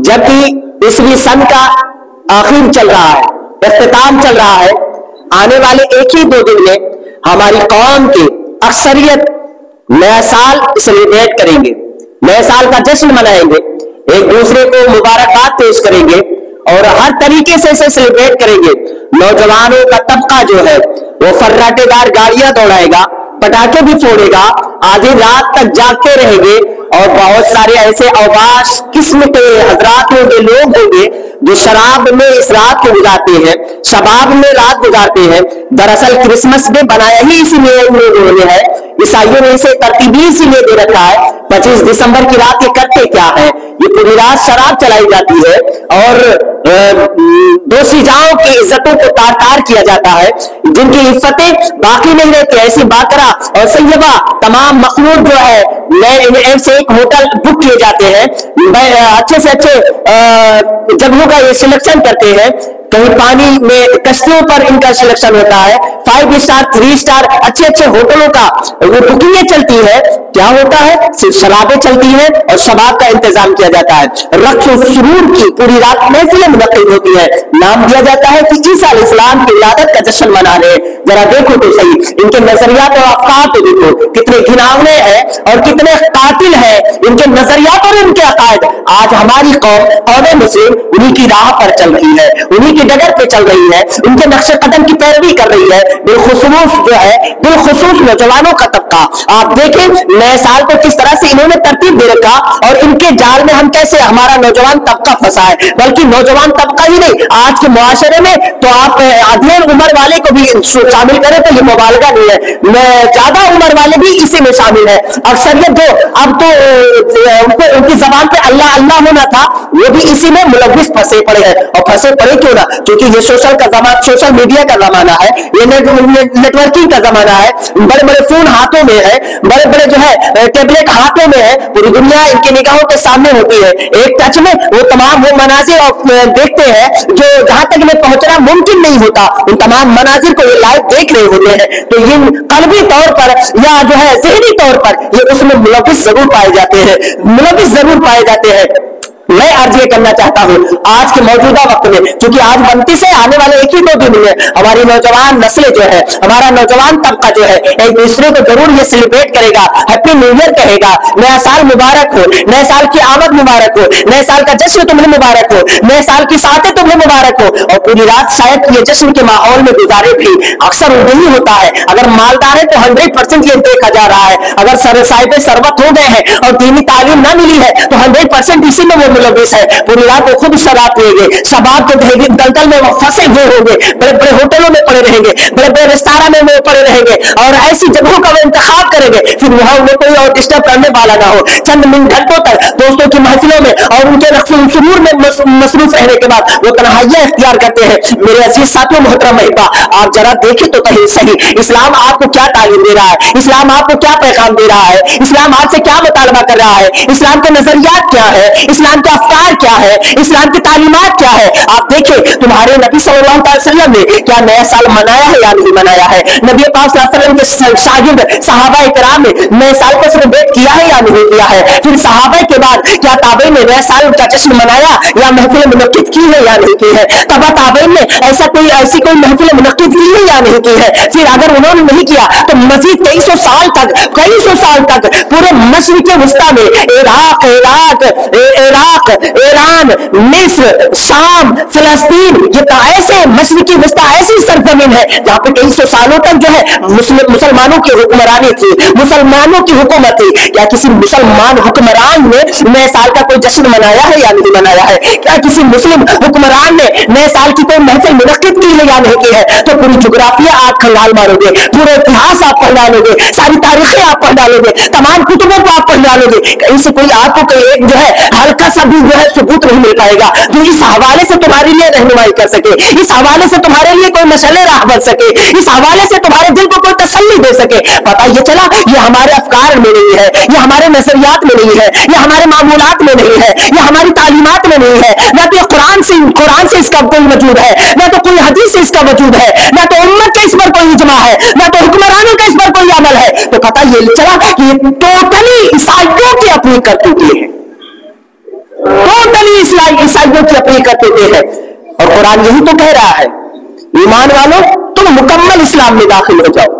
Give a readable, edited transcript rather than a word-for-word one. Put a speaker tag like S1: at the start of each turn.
S1: जबकि ईस्वी सन का आखिर चल रहा है, इख्तिताम चल रहा है। आने वाले एक ही 2 दिन में हमारी कौम की अक्सरियत नया साल सेलिब्रेट करेंगे, नए साल का जश्न मनाएंगे, एक दूसरे को मुबारकबाद पेश करेंगे और हर तरीके से इसे सेलिब्रेट करेंगे। नौजवानों का तबका जो है वो फर्राटेदार गाड़ियां दौड़ाएगा, पटाखे भी फोड़ेगा, आधी रात तक जागते रहेंगे और बहुत सारे ऐसे अवकाश किस्म के हजरात होंगे, लोग होंगे जो शराब में इस रात को गुजारते हैं, शबाब में रात गुजारते हैं। दरअसल क्रिसमस डे बनाया ही इसीलिए उन लोगों ने है, ईसाइयों ने इसे तरतीबी इसीलिए दे रखा है। 25 दिसंबर की रात ये करते क्या है, ये पूरी रात शराब चलाई जाती है और दोषीजाओं की इज्जतों को तार तार किया जाता है, जिनकी इज्जतें बाकी नहीं रहती। ऐसी बाकरा और सैयबा तमाम मखलूक जो है नए से एक होटल बुक किए जाते हैं, अच्छे से अच्छे जगहों का ये सिलेक्शन करते हैं। कहीं पानी में कश्तियों पर इनका सिलेक्शन होता है, 5 स्टार 3 स्टार अच्छे अच्छे होटलों का वो बुकिंगें चलती है। क्या होता है, सिर्फ शराबें चलती हैं और शबाब का इंतजाम किया जाता है। रक्स और सुरूर की पूरी रात महफिलें मुनक्किद होती है, नाम दिया जाता है कि ईसा अलैहिस्सलाम की विलादत का जश्न मना रहे हैं। जरा देखो तो सही, इनके नजरियात और अफकार तो देखो कितने घिनौने हैं और कितने कातिल हैं इनके नजरियात और इनके अकायद। आज हमारी कौम मुस्लिम उन्हीं की राह पर चल रही है, उन्हीं की डगर पे चल रही है, उनके नक्शे कदम की पैरवी कर रही है। बिलखुसूस जो है, बिलखुसूस नौजवानों का तबका, आप देखें नए साल को किस तरह से इन्होंने तरतीब दे रखा और इनके जाल में हम कैसे हमारा नौजवान तबका फंसा है। बल्कि नौजवान तबका ही नहीं, आज के मुआशरे में तो आप अध्ययन उम्र वाले को भी शामिल करें तो ये मुबालगा नहीं है, ज्यादा उम्र वाले भी इसी में शामिल है। अक्सरियत जो अब तो उनकी जबान पे अल्लाह अल्लाह होना था, वो भी इसी में मुलव्विस फंसे पड़े हैं। और फंसे पड़े क्यों ना, क्योंकि ये सोशल मीडिया का जमाना है, ये नेटवर्किंग का जमाना है, बड़े बड़े फोन हाथों में है, बड़े बड़े जो है टेबलेट हाथों में है, पूरी दुनिया इनकी निगाहों के सामने होती है। एक टच में वो तमाम वो मनाजिर देखते हैं जो जहां तक इन्हें पहुंचना मुमकिन नहीं होता, उन तमाम मनाजिर को ये लाइव देख रहे होते हैं। तो ये कल्बी तौर पर या जो है ज़हनी तौर पर ये उसमें मुलव्विस जरूर पाए जाते हैं, मुलव्विस जरूर पाए जाते हैं। मैं अर्ज ये करना चाहता हूं आज के मौजूदा वक्त में, क्योंकि आज बनती से आने वाले एक ही 2 दिन में हमारी नौजवान नस्लें जो है, हमारा नौजवान तबका जो है एक दूसरे को जरूर ये सेलिब्रेट करेगा, हैप्पी न्यू ईयर कहेगा, नया साल मुबारक हो, नए साल की आमद मुबारक हो, नए साल का जश्न तुम्हें मुबारक हो, नए साल की सातें तुम्हें मुबारक हो। और पूरी रात शायद ये जश्न के माहौल में गुजारे भी, अक्सर नहीं होता है। अगर मालदार है तो 100% ये देखा जा रहा है, अगर साहिब सरबत हो गए हैं और दीनी तालीम ना मिली है तो 100% इसी में वो मुलव्विस है। पूरी रात वो खुद शराब पिएंगे, शबाब के दलदल में वो फंसे हुए होंगे, बड़े बड़े होटलों में पड़े रहेंगे, बड़े बड़े रेस्टोरेंट में वो पड़े रहेंगे और ऐसी जगहों का वो इंतखाब करेंगे फिर वहां उन्हें कोई और डिस्टर्ब करने वाला ना हो। चंद मिनट घंटों तक दोस्तों की महफिलों में और उनके रक्सुल सुरूर में मसरूफ रहने के बाद वो तन्हाइयां इख्तियार करते हैं। मेरे अजीज साथियों, मोहतरम महिबा, आप जरा देखें तो सही इस्लाम आपको क्या तालीम दे रहा है, इस्लाम आपको क्या पैगाम दे रहा है, इस्लाम आपसे क्या मुतालबा कर रहा है, इस्लाम के नजरियात क्या है, इस्लाम के अफकार क्या है, इस्लाम की तालीमात क्या है। आप देखें तुम्हारे नबी सल्लल्लाहु अलैहि वसल्लम ने क्या नया साल मनाया है या नहीं मनाया है। नबी पाक सल्लल्लाहु अलैहि वसल्लम के शागिर्द सहाबा इकराम ने नए साल को सेलिब्रेट किया है या नहीं किया है। फिर सहाबा के बाद क्या ताबईन ने नए साल का जश्न मनाया या महफिल मुनक्किद की है या नहीं की है। तबा ताबईन ने ऐसी कोई महफिल मुनक्किद की है या नहीं की है। फिर अगर उन्होंने नहीं किया तो मजीद कई सौ साल तक पूरे मशरिक़ वुस्ता में इराक, ईरान, मिस्र, शाम, फिलिस्तीन, ये ऐसे मशरिक़ी वुस्ता ऐसी सरजमीन है जहां पे कई सौ सालों तक जो है मुसलमानों की हुक्मरानी थी, मुसलमानों की हुकूमत थी। क्या किसी मुसलमान हुक्मरान ने नए साल का कोई जश्न मनाया है या नहीं मनाया है। क्या किसी मुस्लिम हुक्मरान ने नए साल की कोई महफिल मुनक्किद की है या नहीं की है। तो पूरी जुग्राफिया आप खंगाल मारोगे, पूरे इतिहास आप पढ़ डालोगे, सारी तारीखें आप पढ़ डालोगे, तमाम कुतुबों को आप पढ़ डालोगे, कहीं से कोई आपको कोई एक जो है हल्का सा भी जो है सबूत नहीं मिल पाएगा जो इस हवाले से तुम्हारे लिए रहनुमाई कर सके, इस हवाले से तुम्हारे लिए कोई मसले राह बन सके, इस हवाले से तुम्हारे दिल को कोई तसल्ली दे सके। पता ये चला ये हमारे अफकार में नहीं है, ये हमारे नजरियात में नहीं है, ये हमारे मामूलात में नहीं है, ये हमारी तालीमात में नहीं है। ना तो कुरान से इसका कोई वजूद है, ना तो कोई हदीस से इसका वजूद है, ना तो उम्मत के इस पर कोई इजमा है, ना तो हुक्मरानों का इस पर कोई अमल है। तो पता ये चला कि ये टोटली ईसाइयों की अपनी करतूतें हैं, टोटली لوگوں کی اپیل کرتے دیکھے، اور قرآن یہی تو کہہ رہا ہے ایمان والوں تم مکمل اسلام میں داخل ہو جاؤ،